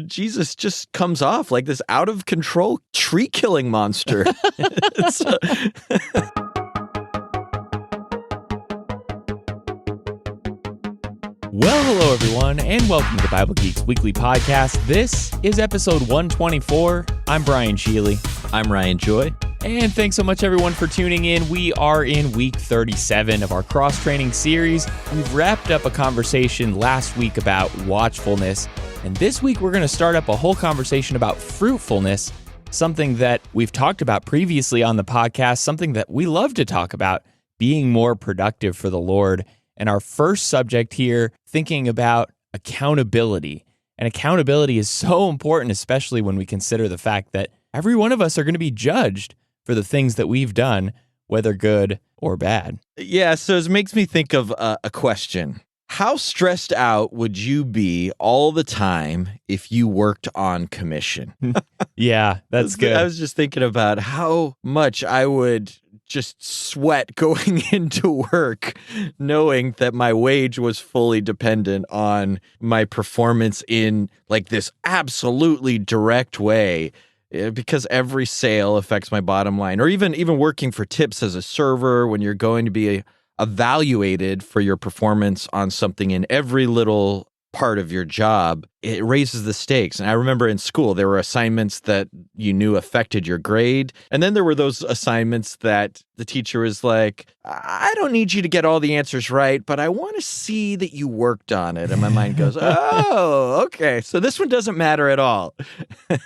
Jesus just comes off like this out-of-control tree-killing monster. Well, hello, everyone, and welcome to the Bible Geeks Weekly Podcast. This is episode 124. I'm Brian Shealy. I'm Ryan Joy. And thanks so much, everyone, for tuning in. We are in week 37 of our cross-training series. We've wrapped up a conversation last week about watchfulness, and this week we're going to start up a whole conversation about fruitfulness, something that we've talked about previously on the podcast, something that we love to talk about, being more productive for the Lord. And our first subject here, thinking about accountability. And accountability is so important, especially when we consider the fact that every one of us are going to be judged for the things that we've done, whether good or bad. Yeah, so it makes me think of a question. How stressed out would you be all the time if you worked on commission? Yeah, that's good. I was just thinking about how much I would just sweat going into work, knowing that my wage was fully dependent on my performance in like this absolutely direct way, because every sale affects my bottom line. Or even working for tips as a server, when you're going to be evaluated for your performance on something in every little part of your job, it raises the stakes. And I remember in school, there were assignments that you knew affected your grade. And then there were those assignments that the teacher was like, I don't need you to get all the answers right, but I want to see that you worked on it. And my mind goes, oh, okay. So this one doesn't matter at all.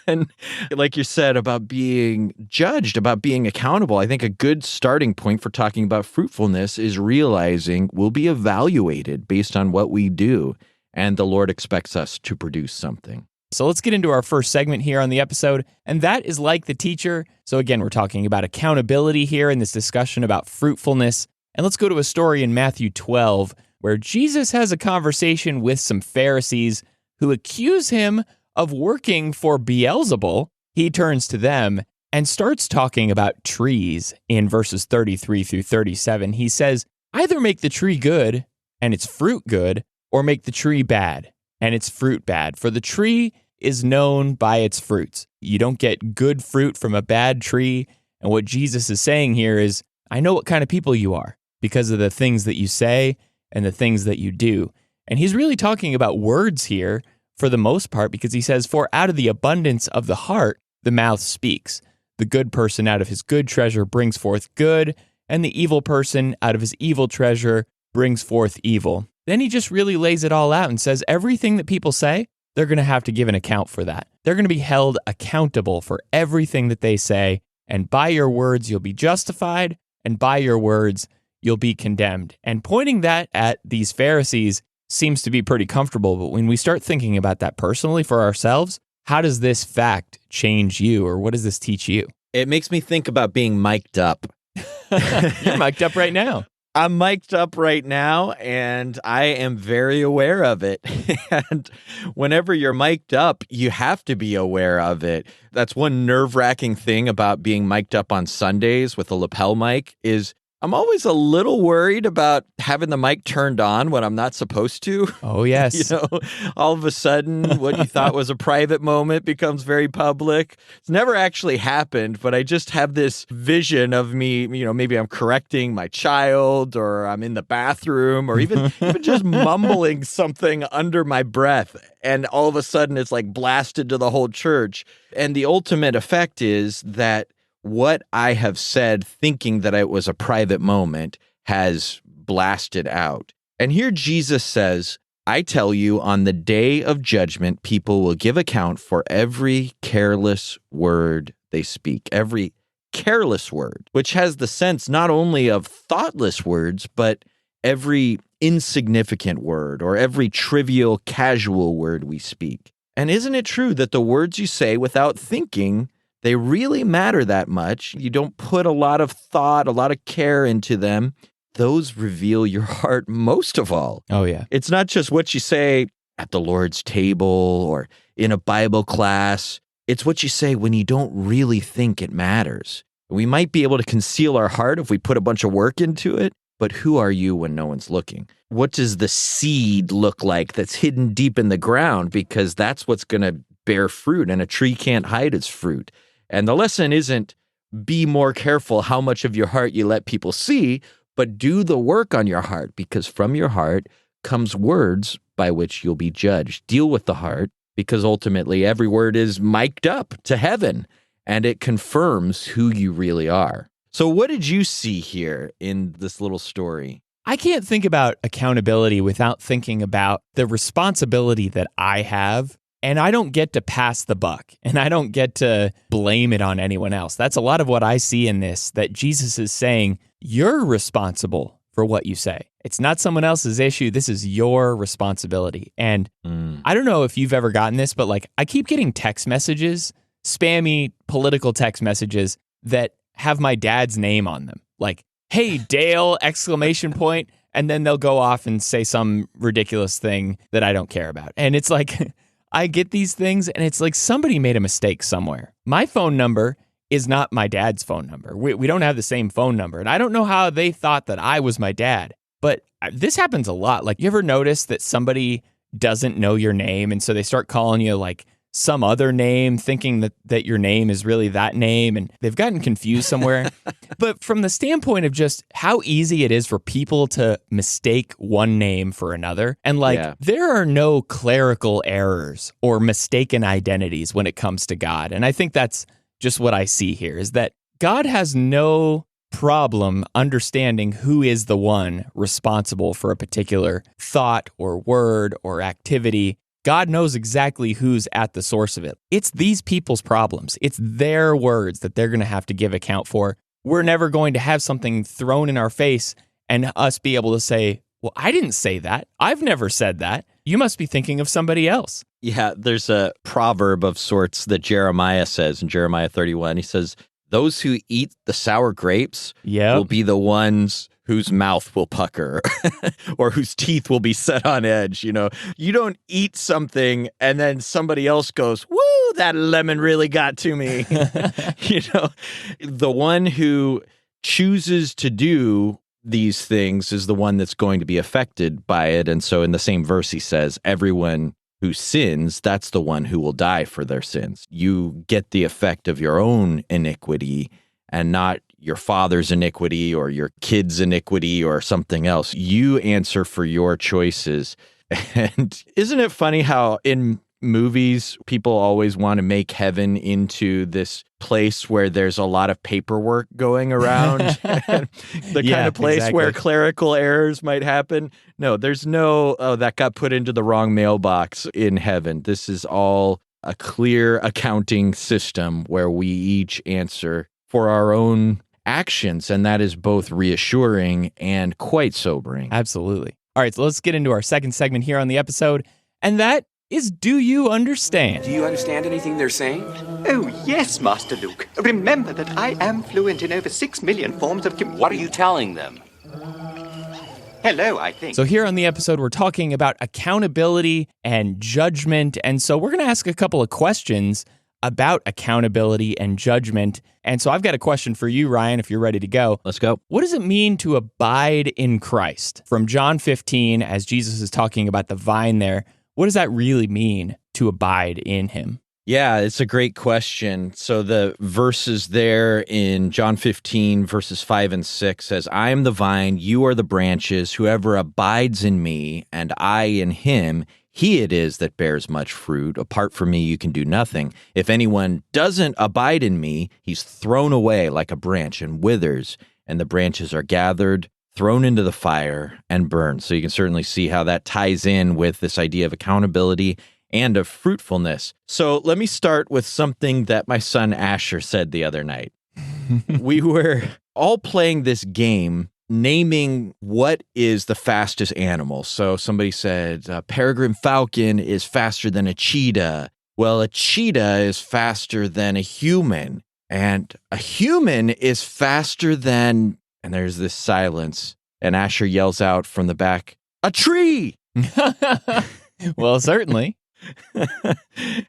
And like you said about being judged, about being accountable, I think a good starting point for talking about fruitfulness is realizing we'll be evaluated based on what we do. And the Lord expects us to produce something. So let's get into our first segment here on the episode, and that is like the teacher. So again, we're talking about accountability here in this discussion about fruitfulness. And let's go to a story in Matthew 12, where Jesus has a conversation with some Pharisees who accuse him of working for Beelzebul. He turns to them and starts talking about trees in verses 33 through 37. He says, either make the tree good and its fruit good, or make the tree bad, and its fruit bad. For the tree is known by its fruits. You don't get good fruit from a bad tree. And what Jesus is saying here is, I know what kind of people you are because of the things that you say and the things that you do. And he's really talking about words here for the most part, because he says, for out of the abundance of the heart, the mouth speaks. The good person out of his good treasure brings forth good, and the evil person out of his evil treasure brings forth evil. Then he just really lays it all out and says everything that people say, they're going to have to give an account for that. They're going to be held accountable for everything that they say. And by your words, you'll be justified. And by your words, you'll be condemned. And pointing that at these Pharisees seems to be pretty comfortable. But when we start thinking about that personally for ourselves, how does this fact change you? Or what does this teach you? It makes me think about being mic'd up. You're mic'd up right now. I'm mic'd up right now, and I am very aware of it. And whenever you're mic'd up, you have to be aware of it. That's one nerve-wracking thing about being mic'd up on Sundays with a lapel mic is I'm always a little worried about having the mic turned on when I'm not supposed to. Oh, yes. You know, all of a sudden, what you thought was a private moment becomes very public. It's never actually happened, but I just have this vision of me, you know, maybe I'm correcting my child or I'm in the bathroom or even just mumbling something under my breath. And all of a sudden, it's like blasted to the whole church. And the ultimate effect is that what I have said, thinking that it was a private moment, has blasted out. And here Jesus says, I tell you, on the day of judgment, people will give account for every careless word they speak, every careless word, which has the sense not only of thoughtless words, but every insignificant word or every trivial, casual word we speak. And isn't it true that the words you say without thinking, they really matter that much? You don't put a lot of thought, a lot of care into them. Those reveal your heart most of all. Oh, yeah. It's not just what you say at the Lord's table or in a Bible class. It's what you say when you don't really think it matters. We might be able to conceal our heart if we put a bunch of work into it, But who are you when no one's looking? What does the seed look like that's hidden deep in the ground? Because that's what's going to bear fruit, and a tree can't hide its fruit. And the lesson isn't be more careful how much of your heart you let people see, but do the work on your heart, because from your heart comes words by which you'll be judged. Deal with the heart, because ultimately every word is mic'd up to heaven, and it confirms who you really are. So what did you see here in this little story? I can't think about accountability without thinking about the responsibility that I have, and I don't get to pass the buck, and I don't get to blame it on anyone else. That's a lot of what I see in this, that Jesus is saying, you're responsible for what you say. It's not someone else's issue. This is your responsibility. And I don't know if you've ever gotten this, but like I keep getting text messages, spammy political text messages that have my dad's name on them. Like, hey, Dale, ! And then they'll go off and say some ridiculous thing that I don't care about. And it's like, I get these things and it's like somebody made a mistake somewhere. My phone number is not my dad's phone number. We don't have the same phone number. And I don't know how they thought that I was my dad. But this happens a lot. Like, you ever notice that somebody doesn't know your name and so they start calling you like some other name, thinking that your name is really that name, and they've gotten confused somewhere. But from the standpoint of just how easy it is for people to mistake one name for another, and there are no clerical errors or mistaken identities when it comes to God. And I think that's just what I see here, is that God has no problem understanding who is the one responsible for a particular thought or word or activity. God knows exactly who's at the source of it. It's these people's problems. It's their words that they're going to have to give account for. We're never going to have something thrown in our face and us be able to say, well, I didn't say that. I've never said that. You must be thinking of somebody else. Yeah, there's a proverb of sorts that Jeremiah says in Jeremiah 31. He says, those who eat the sour grapes will be the ones whose mouth will pucker or whose teeth will be set on edge. You know, you don't eat something and then somebody else goes, woo, that lemon really got to me. You know, the one who chooses to do these things is the one that's going to be affected by it. And so in the same verse, he says, everyone who sins, that's the one who will die for their sins. You get the effect of your own iniquity and not your father's iniquity or your kid's iniquity or something else. You answer for your choices. And isn't it funny how in movies, people always want to make heaven into this place where there's a lot of paperwork going around, the kind of place where clerical errors might happen. No, there's no, oh, that got put into the wrong mailbox in heaven. This is all a clear accounting system where we each answer for our own actions, and that is both reassuring and quite sobering. Absolutely. All right, so let's get into our second segment here on the episode, and that is, do you understand? Do you understand anything they're saying? Oh, yes, Master Luke. Remember that I am fluent in over 6 million forms of communication. What are you telling them? Hello, I think. So here on the episode, we're talking about accountability and judgment, and so we're going to ask a couple of questions about accountability and judgment. And so I've got a question for you, Ryan, if you're ready to go. Let's go. What does it mean to abide in Christ? From John 15, as Jesus is talking about the vine there, what does that really mean to abide in him? Yeah, it's a great question. So the verses there in John 15, verses 5 and 6 says, I am the vine, you are the branches. Whoever abides in me and I in him, he it is that bears much fruit. Apart from me, you can do nothing. If anyone doesn't abide in me, he's thrown away like a branch and withers, and the branches are gathered, thrown into the fire, and burned. So you can certainly see how that ties in with this idea of accountability and of fruitfulness. So let me start with something that my son Asher said the other night. We were all playing this game, naming what is the fastest animal. So somebody said, peregrine falcon is faster than a cheetah. Well, a cheetah is faster than a human. And a human is faster than... And there's this silence. And Asher yells out from the back, a tree! Well, certainly.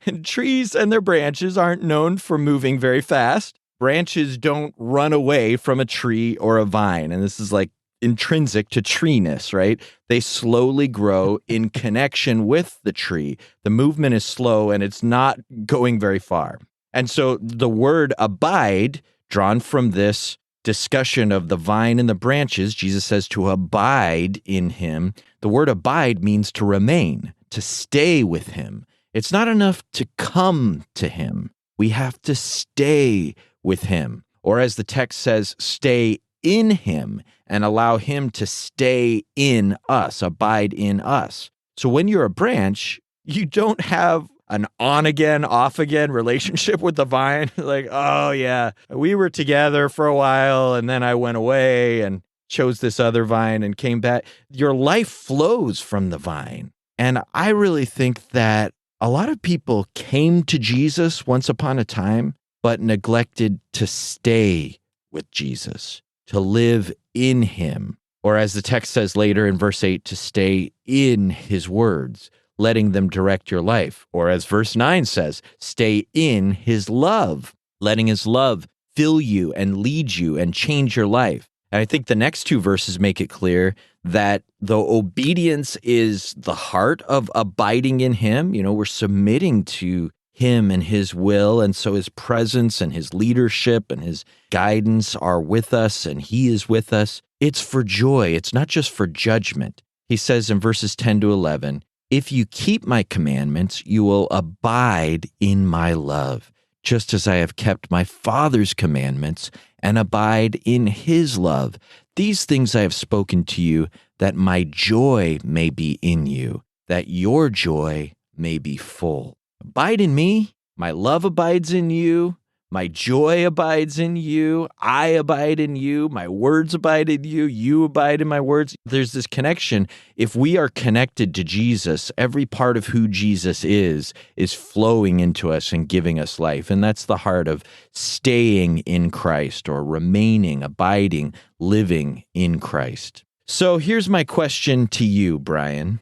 And trees and their branches aren't known for moving very fast. Branches don't run away from a tree or a vine. And this is like intrinsic to treeness, right? They slowly grow in connection with the tree. The movement is slow and it's not going very far. And so the word abide, drawn from this discussion of the vine and the branches, Jesus says to abide in him. The word abide means to remain, to stay with him. It's not enough to come to him. We have to stay with him. Or as the text says, stay in him and allow him to stay in us, abide in us. So when you're a branch, you don't have an on-again, off-again relationship with the vine. Like, oh yeah, we were together for a while and then I went away and chose this other vine and came back. Your life flows from the vine. And I really think that a lot of people came to Jesus once upon a time, but neglected to stay with Jesus, to live in him. Or as the text says later in verse 8, to stay in his words, letting them direct your life. Or as verse 9 says, stay in his love, letting his love fill you and lead you and change your life. And I think the next two verses make it clear that though obedience is the heart of abiding in him, we're submitting to him and his will, and so his presence and his leadership and his guidance are with us, and he is with us. It's for joy. It's not just for judgment. He says in verses 10 to 11, if you keep my commandments, you will abide in my love, just as I have kept my Father's commandments and abide in his love. These things I have spoken to you, that my joy may be in you, that your joy may be full. Abide in me, my love abides in you, my joy abides in you, I abide in you, my words abide in you, you abide in my words. There's this connection. If we are connected to Jesus, every part of who Jesus is flowing into us and giving us life. And that's the heart of staying in Christ, or remaining, abiding, living in Christ. So here's my question to you, Brian.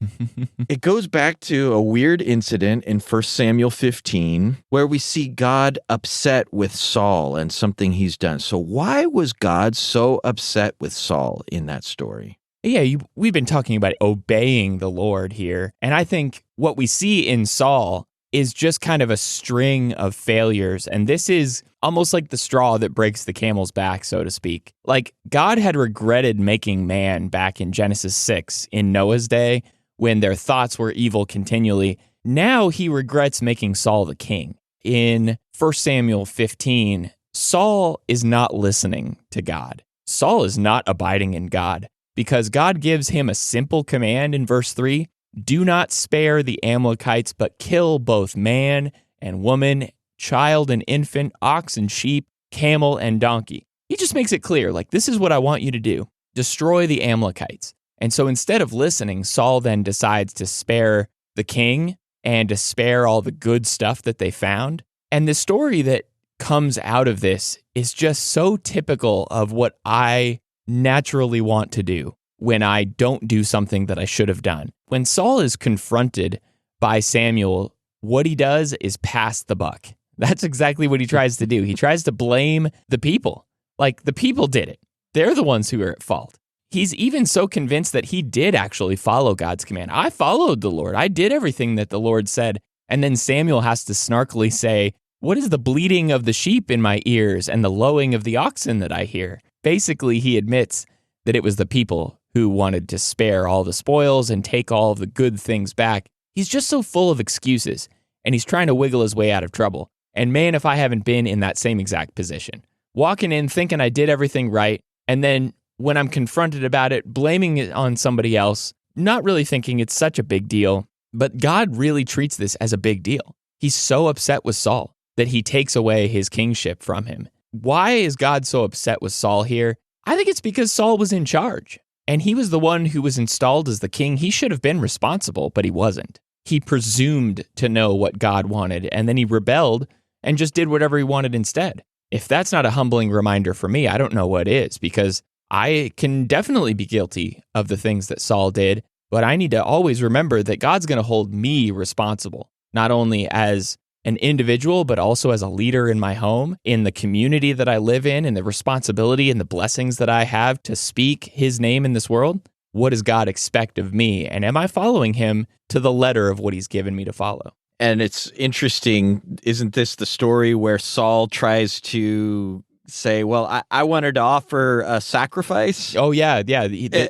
It goes back to a weird incident in 1 Samuel 15 where we see God upset with Saul and something he's done. So why was God so upset with Saul in that story? Yeah, we've been talking about obeying the Lord here. And I think what we see in Saul is just kind of a string of failures. And this is almost like the straw that breaks the camel's back, so to speak. Like, God had regretted making man back in Genesis 6 in Noah's day when their thoughts were evil continually. Now he regrets making Saul the king. In 1 Samuel 15, Saul is not listening to God. Saul is not abiding in God because God gives him a simple command in verse 3. Do not spare the Amalekites, but kill both man and woman, child and infant, ox and sheep, camel and donkey. He just makes it clear, like, this is what I want you to do. Destroy the Amalekites. And so instead of listening, Saul then decides to spare the king and to spare all the good stuff that they found. And the story that comes out of this is just so typical of what I naturally want to do when I don't do something that I should have done. When Saul is confronted by Samuel, what he does is pass the buck. That's exactly what he tries to do. He tries to blame the people. Like, the people did it. They're the ones who are at fault. He's even so convinced that he did actually follow God's command. I followed the Lord. I did everything that the Lord said. And then Samuel has to snarkily say, what is the bleating of the sheep in my ears and the lowing of the oxen that I hear? Basically, he admits that it was the people who wanted to spare all the spoils and take all of the good things back. He's just so full of excuses, and he's trying to wiggle his way out of trouble. And man, if I haven't been in that same exact position. Walking in thinking I did everything right, and then when I'm confronted about it, blaming it on somebody else, not really thinking it's such a big deal. But God really treats this as a big deal. He's so upset with Saul that he takes away his kingship from him. Why is God so upset with Saul here? I think it's because Saul was in charge. And he was the one who was installed as the king. He should have been responsible, but he wasn't. He presumed to know what God wanted, and then he rebelled and just did whatever he wanted instead. If that's not a humbling reminder for me, I don't know what is, because I can definitely be guilty of the things that Saul did, but I need to always remember that God's going to hold me responsible, not only as an individual, but also as a leader in my home, in the community that I live in, and the responsibility and the blessings that I have to speak his name in this world? What does God expect of me? And am I following him to the letter of what he's given me to follow? And it's interesting, isn't this the story where Saul tries to say, well, I wanted to offer a sacrifice? Oh, yeah.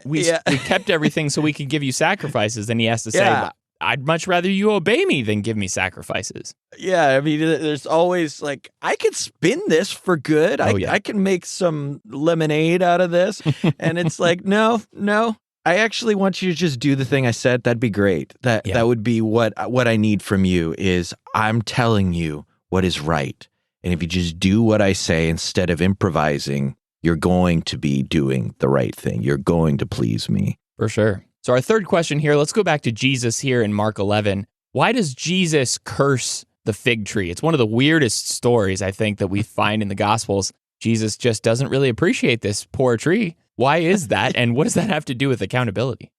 We kept everything so we could give you sacrifices. And he has to say, Yeah. I'd much rather you obey me than give me sacrifices. Yeah, I mean, there's always like, I could spin this for good. I can make some lemonade out of this. And it's like, no, I actually want you to just do the thing I said. That'd be great. That would be what I need from you is I'm telling you what is right. And if you just do what I say instead of improvising, you're going to be doing the right thing. You're going to please me. For sure. So our third question here, let's go back to Jesus here in Mark 11. Why does Jesus curse the fig tree? It's one of the weirdest stories, I think, that we find in the Gospels. Jesus just doesn't really appreciate this poor tree. Why is that? And what does that have to do with accountability?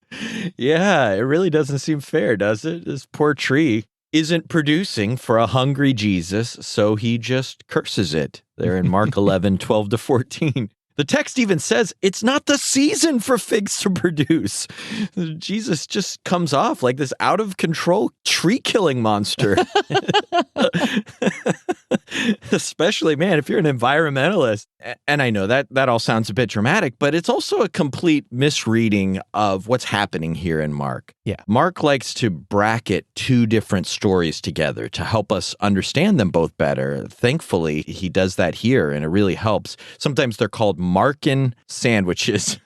Yeah, it really doesn't seem fair, does it? This poor tree isn't producing for a hungry Jesus, so he just curses it there in Mark 11, 12 to 14. The text even says it's not the season for figs to produce. Jesus just comes off like this out-of-control tree-killing monster. Especially, man, if you're an environmentalist. And I know that all sounds a bit dramatic, but it's also a complete misreading of what's happening here in Mark. Yeah. Mark likes to bracket two different stories together to help us understand them both better. Thankfully, he does that here, and it really helps. Sometimes they're called Markan sandwiches,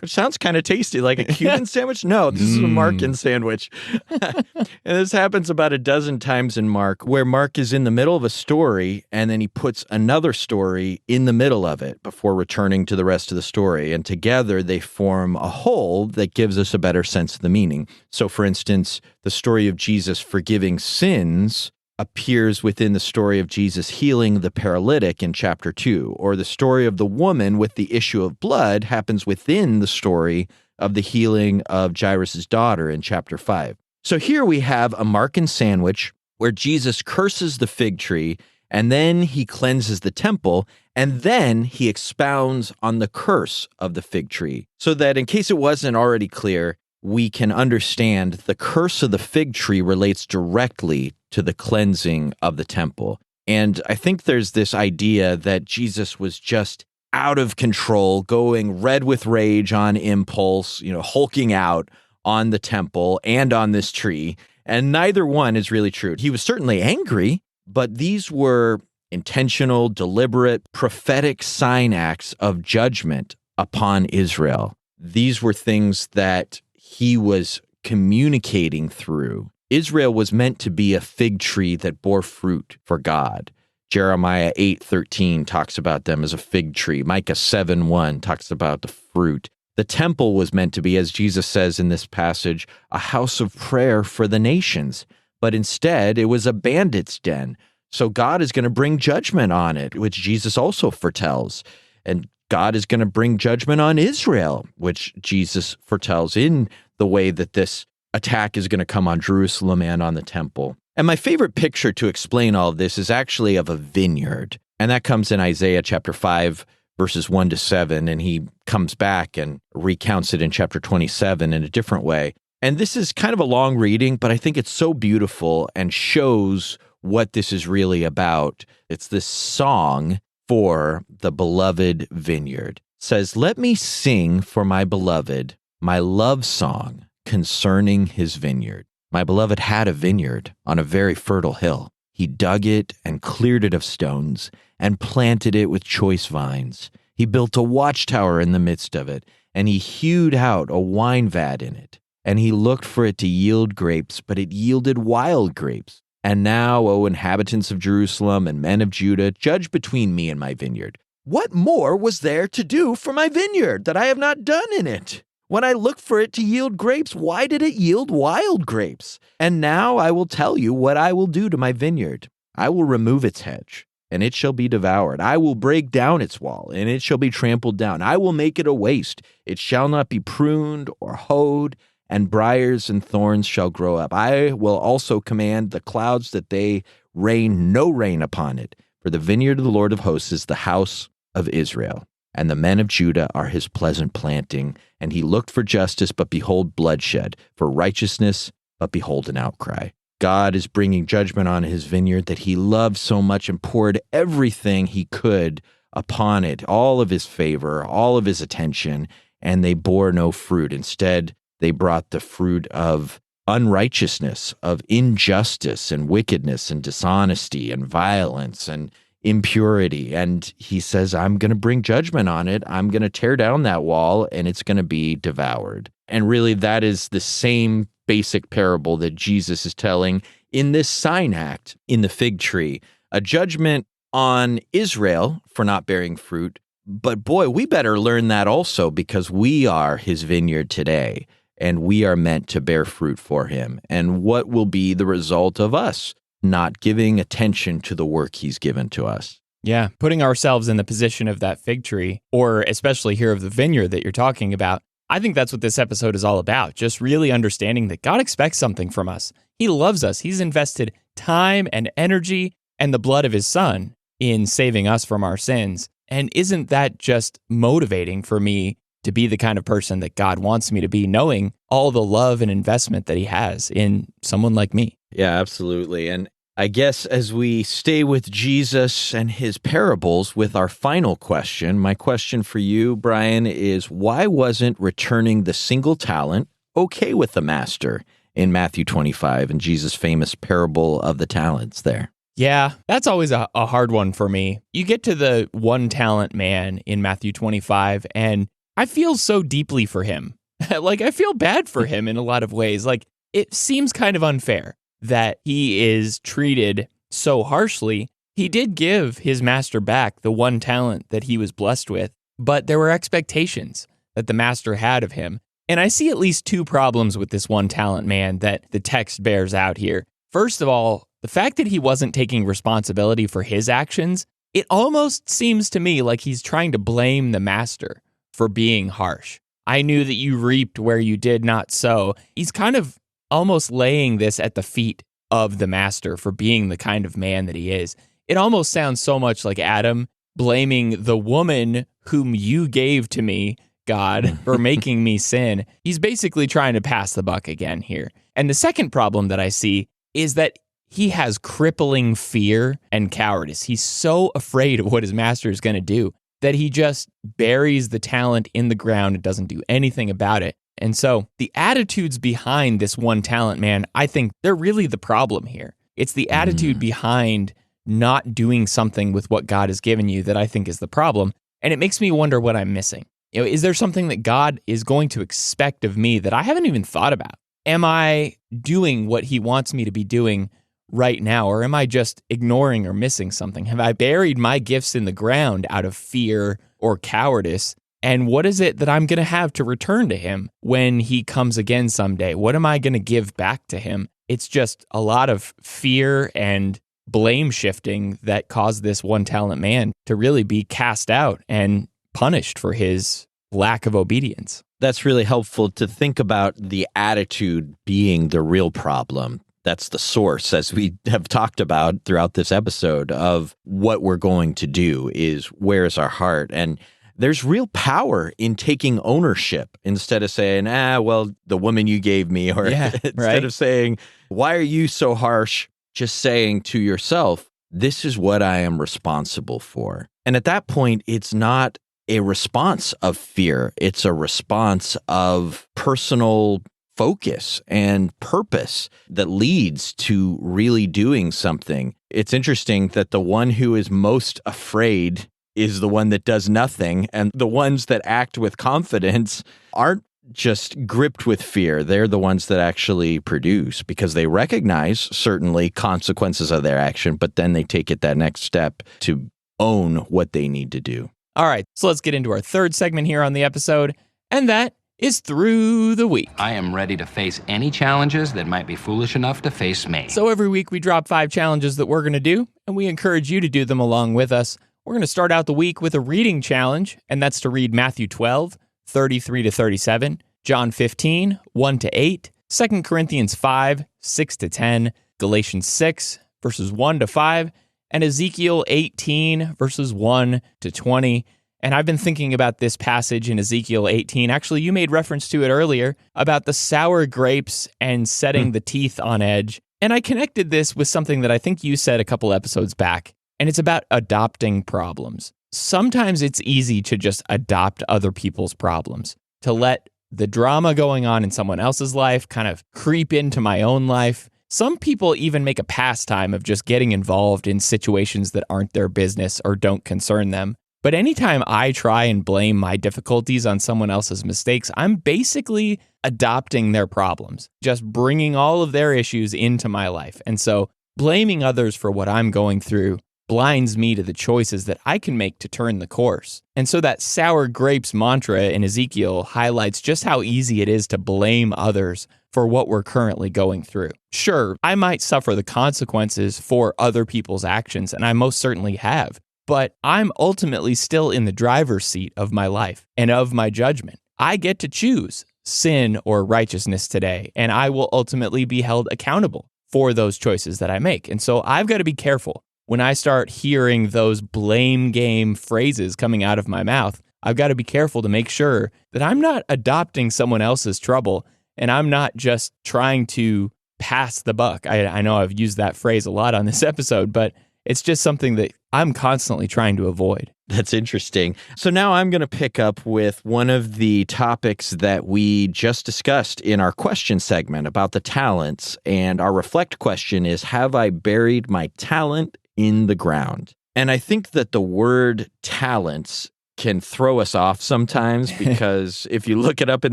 which sounds kind of tasty, like a Cuban sandwich. No, this is a Markan sandwich. And this happens about a dozen times in Mark, where Mark is in the middle of a story, and then he puts another story in the middle of it before returning to the rest of the story. And together they form a whole that gives us a better sense of the meaning. So, for instance, the story of Jesus forgiving sins appears within the story of Jesus healing the paralytic in chapter 2, or the story of the woman with the issue of blood happens within the story of the healing of Jairus' daughter in chapter 5. So here we have a Markan sandwich where Jesus curses the fig tree, and then he cleanses the temple, and then he expounds on the curse of the fig tree, so that in case it wasn't already clear, we can understand the curse of the fig tree relates directly to the cleansing of the temple. And I think there's this idea that Jesus was just out of control, going red with rage on impulse, hulking out on the temple and on this tree. And neither one is really true. He was certainly angry, but these were intentional, deliberate, prophetic sign acts of judgment upon Israel. These were things that he was communicating through. Israel was meant to be a fig tree that bore fruit for God. Jeremiah 8:13 talks about them as a fig tree. Micah 7:1 talks about the fruit. The temple was meant to be, as Jesus says in this passage, a house of prayer for the nations. But instead, it was a bandit's den. So God is going to bring judgment on it, which Jesus also foretells. And God is going to bring judgment on Israel, which Jesus foretells in the way that this attack is going to come on Jerusalem and on the temple. And my favorite picture to explain all of this is actually of a vineyard. And that comes in Isaiah chapter 5, verses 1 to 7. And he comes back and recounts it in chapter 27 in a different way. And this is kind of a long reading, but I think it's so beautiful and shows what this is really about. It's this song for the beloved vineyard. It says, "Let me sing for my beloved my love song concerning his vineyard. My beloved had a vineyard on a very fertile hill. He dug it and cleared it of stones and planted it with choice vines. He built a watchtower in the midst of it, and he hewed out a wine vat in it. And he looked for it to yield grapes, but it yielded wild grapes. And now, O inhabitants of Jerusalem and men of Judah, judge between me and my vineyard. What more was there to do for my vineyard that I have not done in it? When I looked for it to yield grapes, why did it yield wild grapes? And now I will tell you what I will do to my vineyard. I will remove its hedge, and it shall be devoured. I will break down its wall, and it shall be trampled down. I will make it a waste. It shall not be pruned or hoed, and briars and thorns shall grow up. I will also command the clouds that they rain no rain upon it. For the vineyard of the Lord of hosts is the house of Israel, and the men of Judah are his pleasant planting. And he looked for justice, but behold bloodshed, for righteousness, but behold an outcry. God is bringing judgment on his vineyard that he loved so much and poured everything he could upon it, all of his favor, all of his attention, and they bore no fruit. Instead, they brought the fruit of unrighteousness, of injustice and wickedness and dishonesty and violence and impurity. And he says, I'm going to bring judgment on it. I'm going to tear down that wall and it's going to be devoured. And really, that is the same basic parable that Jesus is telling in this sign act in the fig tree, a judgment on Israel for not bearing fruit. But boy, we better learn that also, because we are his vineyard today and we are meant to bear fruit for him. And what will be the result of us not giving attention to the work he's given to us? Yeah, putting ourselves in the position of that fig tree, or especially here of the vineyard that you're talking about. I think that's what this episode is all about, just really understanding that God expects something from us. He loves us. He's invested time and energy and the blood of his son in saving us from our sins. And isn't that just motivating for me to be the kind of person that God wants me to be, knowing all the love and investment that he has in someone like me? Yeah, absolutely. And I guess as we stay with Jesus and his parables with our final question, my question for you, Brian, is why wasn't returning the single talent okay with the master in Matthew 25 and Jesus' famous parable of the talents there? Yeah, that's always a hard one for me. You get to the one talent man in Matthew 25, and I feel so deeply for him. Like, I feel bad for him in a lot of ways. Like, it seems kind of unfair that he is treated so harshly. He did give his master back the one talent that he was blessed with, but there were expectations that the master had of him. And I see at least two problems with this one talent man that the text bears out here. First of all, the fact that he wasn't taking responsibility for his actions, it almost seems to me like he's trying to blame the master for being harsh. I knew that you reaped where you did not sow. He's kind of almost laying this at the feet of the master for being the kind of man that he is. It almost sounds so much like Adam blaming the woman whom you gave to me, God, for making me sin. He's basically trying to pass the buck again here. And the second problem that I see is that he has crippling fear and cowardice. He's so afraid of what his master is going to do that he just buries the talent in the ground and doesn't do anything about it. And so the attitudes behind this one talent man, I think they're really the problem here. It's the attitude behind not doing something with what God has given you that I think is the problem. And it makes me wonder what I'm missing. You know, is there something that God is going to expect of me that I haven't even thought about? Am I doing what he wants me to be doing right now, or am I just ignoring or missing something? Have I buried my gifts in the ground out of fear or cowardice? And what is it that I'm going to have to return to him when he comes again someday? What am I going to give back to him? It's just a lot of fear and blame shifting that caused this one talent man to really be cast out and punished for his lack of obedience. That's really helpful to think about the attitude being the real problem. That's the source, as we have talked about throughout this episode, of what we're going to do is where's our heart. And there's real power in taking ownership instead of saying, well, the woman you gave me, or instead of saying, why are you so harsh? Just saying to yourself, this is what I am responsible for. And at that point, it's not a response of fear. It's a response of personal focus and purpose that leads to really doing something. It's interesting that the one who is most afraid is the one that does nothing, and the ones that act with confidence aren't just gripped with fear. They're the ones that actually produce, because they recognize certainly consequences of their action, but then they take it that next step to own what they need to do. All right, so let's get into our third segment here on the episode, and that is Through the Week. I am ready to face any challenges that might be foolish enough to face me. So every week we drop 5 challenges that we're going to do, and we encourage you to do them along with us. We're going to start out the week with a reading challenge, and that's to read Matthew 12, 33 to 37, John 15, 1 to 8, 2 Corinthians 5, 6 to 10, Galatians 6, verses 1 to 5, and Ezekiel 18, verses 1 to 20. And I've been thinking about this passage in Ezekiel 18. Actually, you made reference to it earlier about the sour grapes and setting the teeth on edge. And I connected this with something that I think you said a couple episodes back, and it's about adopting problems. Sometimes it's easy to just adopt other people's problems, to let the drama going on in someone else's life kind of creep into my own life. Some people even make a pastime of just getting involved in situations that aren't their business or don't concern them. But anytime I try and blame my difficulties on someone else's mistakes, I'm basically adopting their problems, just bringing all of their issues into my life. And so blaming others for what I'm going through blinds me to the choices that I can make to turn the course. And so that sour grapes mantra in Ezekiel highlights just how easy it is to blame others for what we're currently going through. Sure, I might suffer the consequences for other people's actions, and I most certainly have, but I'm ultimately still in the driver's seat of my life and of my judgment. I get to choose sin or righteousness today, and I will ultimately be held accountable for those choices that I make. And so I've got to be careful. When I start hearing those blame game phrases coming out of my mouth, I've got to be careful to make sure that I'm not adopting someone else's trouble and I'm not just trying to pass the buck. I know I've used that phrase a lot on this episode, but it's just something that I'm constantly trying to avoid. That's interesting. So now I'm going to pick up with one of the topics that we just discussed in our question segment about the talents. And our reflect question is, have I buried my talent in the ground? And I think that the word talents can throw us off sometimes because if you look it up in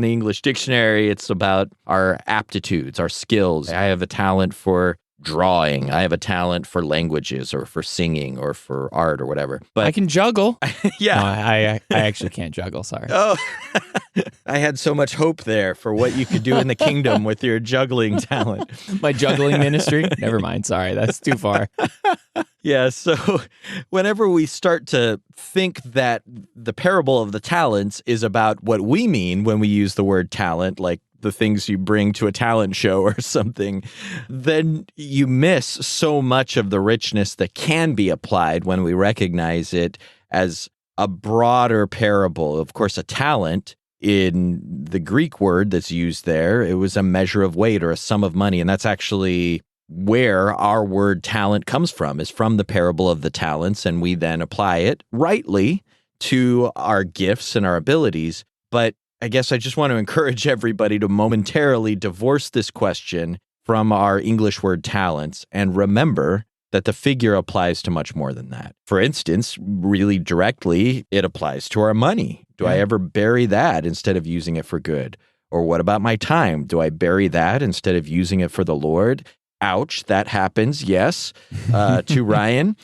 the English dictionary, it's about our aptitudes, our skills. I have a talent for drawing. I have a talent for languages or for singing or for art or whatever. But I can juggle. Yeah. No, I actually can't juggle, sorry. Oh, I had so much hope there for what you could do in the kingdom with your juggling talent. My juggling ministry? Never mind, sorry, that's too far. Yeah, so whenever we start to think that the parable of the talents is about what we mean when we use the word talent, like the things you bring to a talent show or something, then you miss so much of the richness that can be applied when we recognize it as a broader parable. Of course, a talent, in the Greek word that's used there, it was a measure of weight or a sum of money, and that's actually where our word talent comes from, is from the parable of the talents, and we then apply it rightly to our gifts and our abilities. But I guess I just want to encourage everybody to momentarily divorce this question from our English word talents and remember that the figure applies to much more than that. For instance, really directly, it applies to our money. Do I ever bury that instead of using it for good? Or what about my time? Do I bury that instead of using it for the Lord? Ouch, that happens, yes, to Ryan.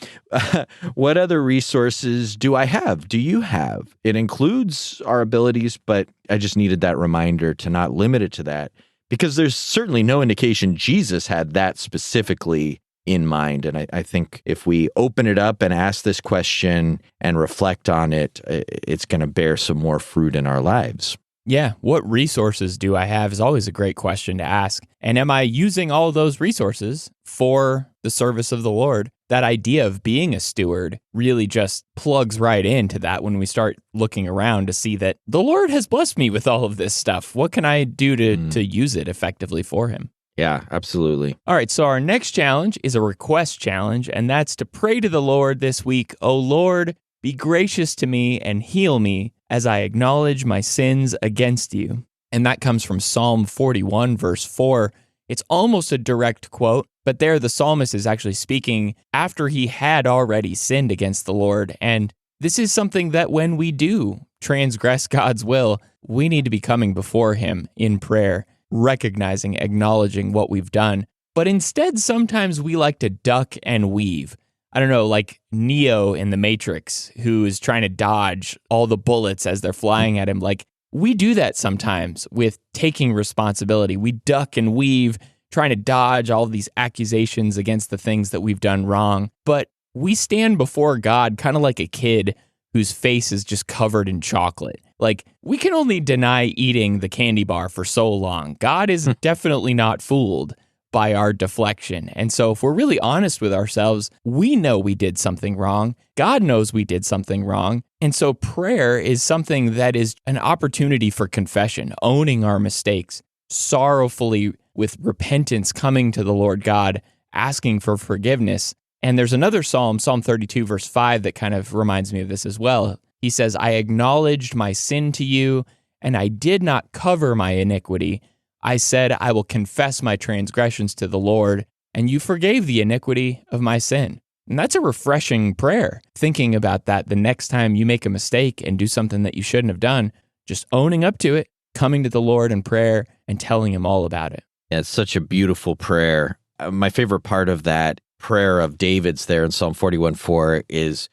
What other resources do I have? Do you have? It includes our abilities, but I just needed that reminder to not limit it to that, because there's certainly no indication Jesus had that specifically in mind. And I think if we open it up and ask this question and reflect on it, it's going to bear some more fruit in our lives. Yeah, what resources do I have is always a great question to ask. And am I using all of those resources for the service of the Lord? That idea of being a steward really just plugs right into that when we start looking around to see that the Lord has blessed me with all of this stuff. What can I do to use it effectively for him? Yeah, absolutely. All right, so our next challenge is a request challenge, and that's to pray to the Lord this week. "O Lord, be gracious to me and heal me as I acknowledge my sins against you." And that comes from Psalm 41, verse 4. It's almost a direct quote, but there the psalmist is actually speaking after he had already sinned against the Lord. And this is something that when we do transgress God's will, we need to be coming before him in prayer, recognizing, acknowledging what we've done. But instead, sometimes we like to duck and weave. I don't know, like Neo in The Matrix, who is trying to dodge all the bullets as they're flying at him. Like, we do that sometimes with taking responsibility. We duck and weave, trying to dodge all of these accusations against the things that we've done wrong. But we stand before God kind of like a kid whose face is just covered in chocolate. Like, we can only deny eating the candy bar for so long. God is definitely not fooled by our deflection. And so if we're really honest with ourselves, we know we did something wrong. God knows we did something wrong. And so prayer is something that is an opportunity for confession, owning our mistakes, sorrowfully with repentance coming to the Lord God, asking for forgiveness. And there's another Psalm, Psalm 32, verse 5, that kind of reminds me of this as well. He says, I acknowledged my sin to you, and I did not cover my iniquity. I said, I will confess my transgressions to the Lord, and you forgave the iniquity of my sin. And that's a refreshing prayer. Thinking about that the next time you make a mistake and do something that you shouldn't have done, just owning up to it, coming to the Lord in prayer, and telling him all about it. Yeah, it's such a beautiful prayer. My favorite part of that prayer of David's there in Psalm 41:4 is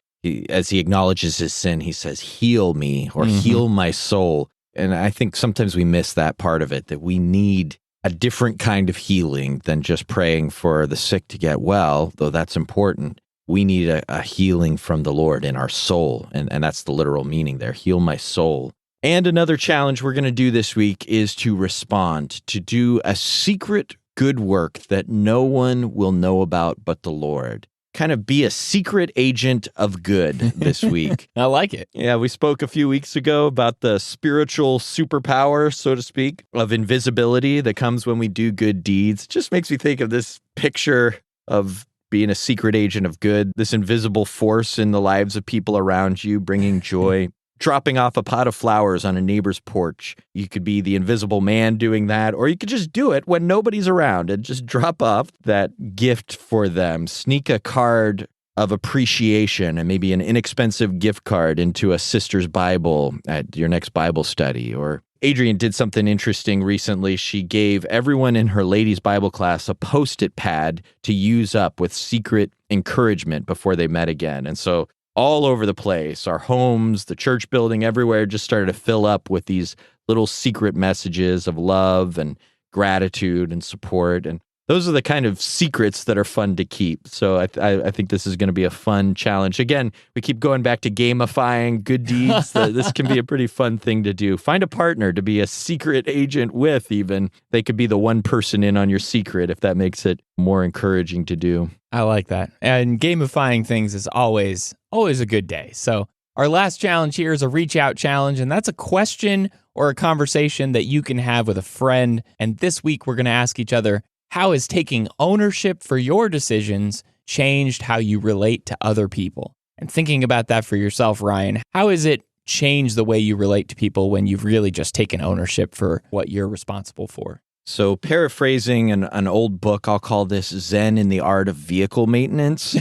as he acknowledges his sin, he says, heal me or heal my soul. And I think sometimes we miss that part of it, that we need a different kind of healing than just praying for the sick to get well, though that's important. We need a healing from the Lord in our soul. And that's the literal meaning there, heal my soul. And another challenge we're going to do this week is to respond, to do a secret good work that no one will know about but the Lord. Kind of be a secret agent of good this week. I like it. Yeah, we spoke a few weeks ago about the spiritual superpower, so to speak, of invisibility that comes when we do good deeds. It just makes me think of this picture of being a secret agent of good, this invisible force in the lives of people around you, bringing joy. Dropping off a pot of flowers on a neighbor's porch. You could be the invisible man doing that, or you could just do it when nobody's around and just drop off that gift for them. Sneak a card of appreciation and maybe an inexpensive gift card into a sister's Bible at your next Bible study. Or Adrienne did something interesting recently. She gave everyone in her ladies' Bible class a Post-it pad to use up with secret encouragement before they met again. And so all over the place, our homes, the church building, everywhere just started to fill up with these little secret messages of love and gratitude and support. And those are the kind of secrets that are fun to keep. So I think this is going to be a fun challenge. Again, we keep going back to gamifying good deeds. This can be a pretty fun thing to do. Find a partner to be a secret agent with even. They could be the one person in on your secret if that makes it more encouraging to do. I like that. And gamifying things is always a good day. So our last challenge here is a reach out challenge, and that's a question or a conversation that you can have with a friend. And this week we're going to ask each other, how has taking ownership for your decisions changed how you relate to other people? And thinking about that for yourself, Ryan, how has it changed the way you relate to people when you've really just taken ownership for what you're responsible for? So paraphrasing an old book, I'll call this Zen in the Art of Vehicle Maintenance.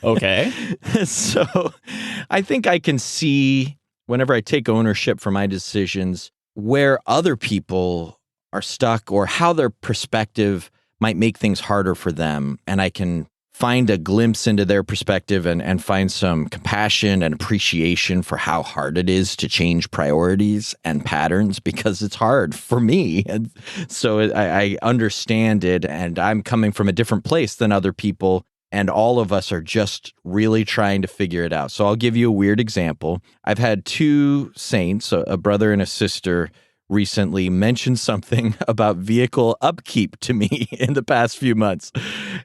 Okay. So I think I can see whenever I take ownership for my decisions where other people are stuck or how their perspective might make things harder for them. And I can find a glimpse into their perspective and find some compassion and appreciation for how hard it is to change priorities and patterns because it's hard for me. And so I understand it, and I'm coming from a different place than other people. And all of us are just really trying to figure it out. So I'll give you a weird example. I've had two saints, a brother and a sister, recently mentioned something about vehicle upkeep to me in the past few months.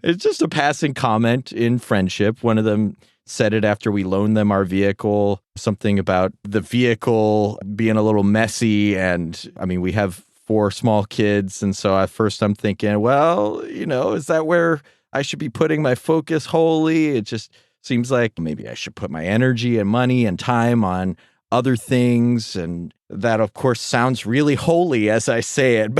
It's just a passing comment in friendship. One of them said it after we loaned them our vehicle, something about the vehicle being a little messy. And I mean, we have 4 small kids. And so at first I'm thinking, well, is that where I should be putting my focus wholly? It just seems like maybe I should put my energy and money and time on other things. And that, of course, sounds really holy as I say it.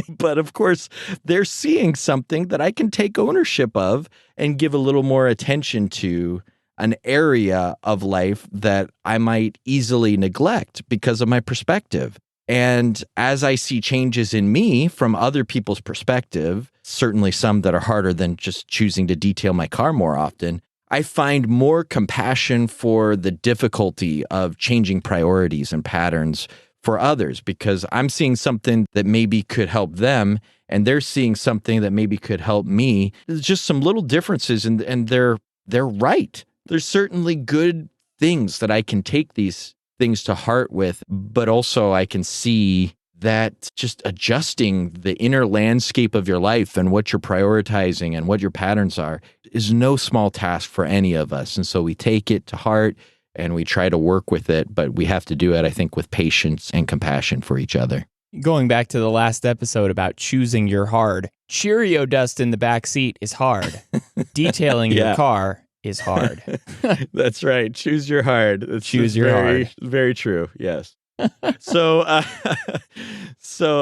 But of course, they're seeing something that I can take ownership of and give a little more attention to, an area of life that I might easily neglect because of my perspective. And as I see changes in me from other people's perspective, certainly some that are harder than just choosing to detail my car more often, I find more compassion for the difficulty of changing priorities and patterns for others because I'm seeing something that maybe could help them and they're seeing something that maybe could help me. There's just some little differences and they're right. There's certainly good things that I can take these things to heart with, but also I can see that just adjusting the inner landscape of your life and what you're prioritizing and what your patterns are is no small task for any of us. And so we take it to heart and we try to work with it, but we have to do it, I think, with patience and compassion for each other. Going back to the last episode about choosing your hard, Cheerio dust in the back seat is hard. Detailing your car is hard. That's right. Choose your hard. Choose your hard. Very true. Yes. So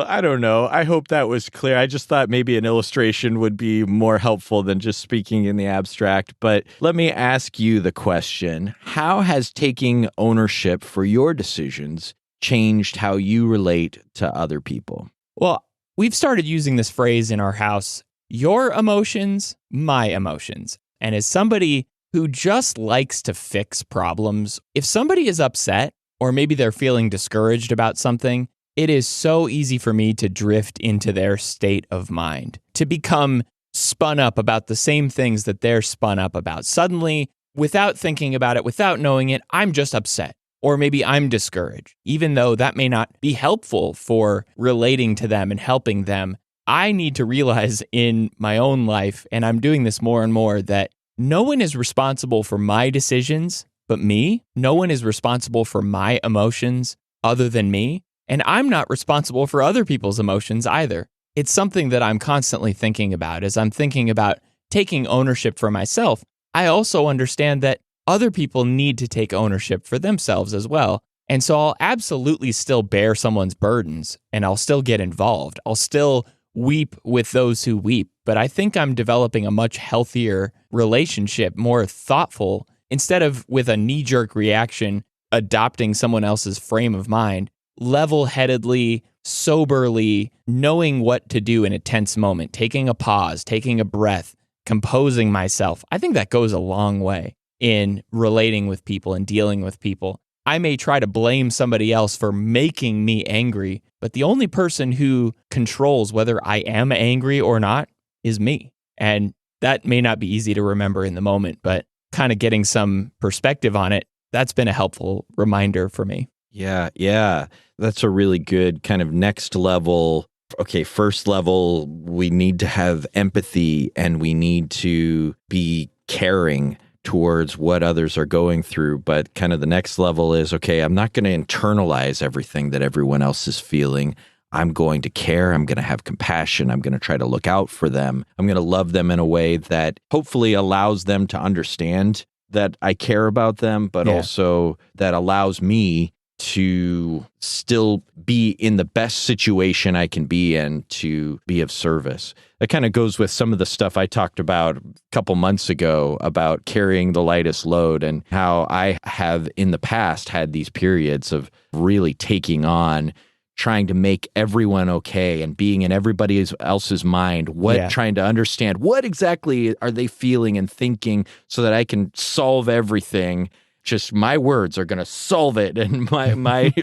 I don't know. I hope that was clear. I just thought maybe an illustration would be more helpful than just speaking in the abstract. But let me ask you the question. How has taking ownership for your decisions changed how you relate to other people? Well, we've started using this phrase in our house, your emotions, my emotions. And as somebody who just likes to fix problems, if somebody is upset, or maybe they're feeling discouraged about something, it is so easy for me to drift into their state of mind, to become spun up about the same things that they're spun up about. Suddenly, without thinking about it, without knowing it, I'm just upset. Or maybe I'm discouraged, even though that may not be helpful for relating to them and helping them. I need to realize in my own life, and I'm doing this more and more, that no one is responsible for my decisions but me. No one is responsible for my emotions other than me. And I'm not responsible for other people's emotions either. It's something that I'm constantly thinking about. As I'm thinking about taking ownership for myself, I also understand that other people need to take ownership for themselves as well. And so I'll absolutely still bear someone's burdens and I'll still get involved. I'll still weep with those who weep. But I think I'm developing a much healthier relationship, more thoughtful, instead of with a knee-jerk reaction, adopting someone else's frame of mind, level-headedly, soberly, knowing what to do in a tense moment, taking a pause, taking a breath, composing myself. I think that goes a long way in relating with people and dealing with people. I may try to blame somebody else for making me angry, but the only person who controls whether I am angry or not is me. And that may not be easy to remember in the moment, but kind of getting some perspective on it, that's been a helpful reminder for me. Yeah. That's a really good kind of next level. Okay, first level, we need to have empathy and we need to be caring towards what others are going through. But kind of the next level is, okay, I'm not going to internalize everything that everyone else is feeling. I'm going to care. I'm going to have compassion. I'm going to try to look out for them. I'm going to love them in a way that hopefully allows them to understand that I care about them, but also that allows me to still be in the best situation I can be in to be of service. That kind of goes with some of the stuff I talked about a couple months ago about carrying the lightest load and how I have in the past had these periods of really taking on trying to make everyone okay and being in everybody else's mind, trying to understand what exactly are they feeling and thinking so that I can solve everything. Just my words are going to solve it. And my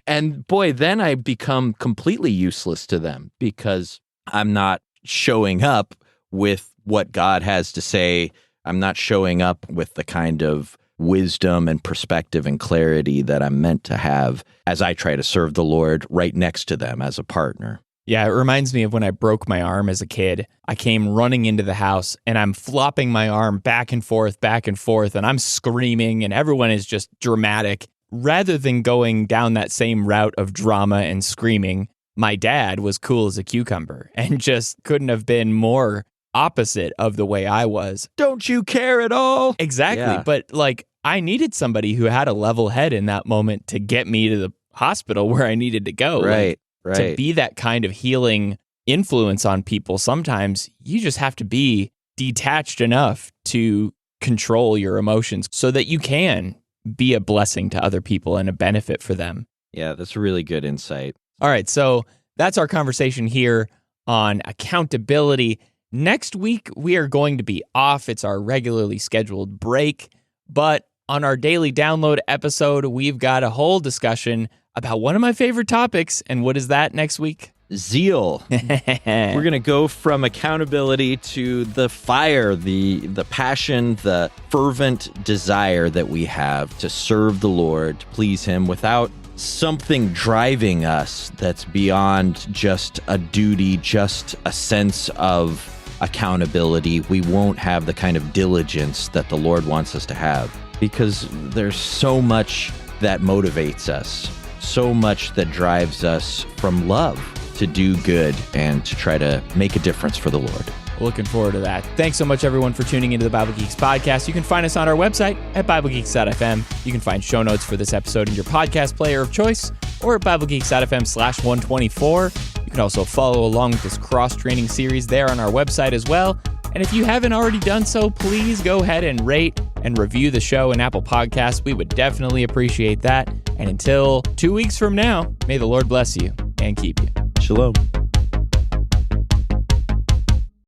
and boy, then I become completely useless to them because I'm not showing up with what God has to say. I'm not showing up with the kind of wisdom and perspective and clarity that I'm meant to have as I try to serve the Lord right next to them as a partner. Yeah, it reminds me of when I broke my arm as a kid. I came running into the house and I'm flopping my arm back and forth, and I'm screaming and everyone is just dramatic. Rather than going down that same route of drama and screaming, my dad was cool as a cucumber and just couldn't have been more opposite of the way I was. Don't you care at all? Exactly. Yeah. But like, I needed somebody who had a level head in that moment to get me to the hospital where I needed to go. Right. To be that kind of healing influence on people, sometimes you just have to be detached enough to control your emotions so that you can be a blessing to other people and a benefit for them. Yeah, that's a really good insight. All right, so that's our conversation here on accountability. Next week, we are going to be off. It's our regularly scheduled break. But on our daily download episode, we've got a whole discussion about one of my favorite topics. And what is that next week? Zeal. We're going to go from accountability to the fire, the passion, the fervent desire that we have to serve the Lord, to please Him without something driving us that's beyond just a duty, just a sense of accountability, we won't have the kind of diligence that the Lord wants us to have, because there's so much that motivates us, so much that drives us from love to do good and to try to make a difference for the Lord. Looking forward to that. Thanks so much, everyone, for tuning into the Bible Geeks podcast. You can find us on our website at BibleGeeks.fm. You can find show notes for this episode in your podcast player of choice or at BibleGeeks.fm/124. You can also follow along with this cross-training series there on our website as well. And if you haven't already done so, please go ahead and rate and review the show in Apple Podcasts. We would definitely appreciate that. And until 2 weeks from now, may the Lord bless you and keep you. Shalom.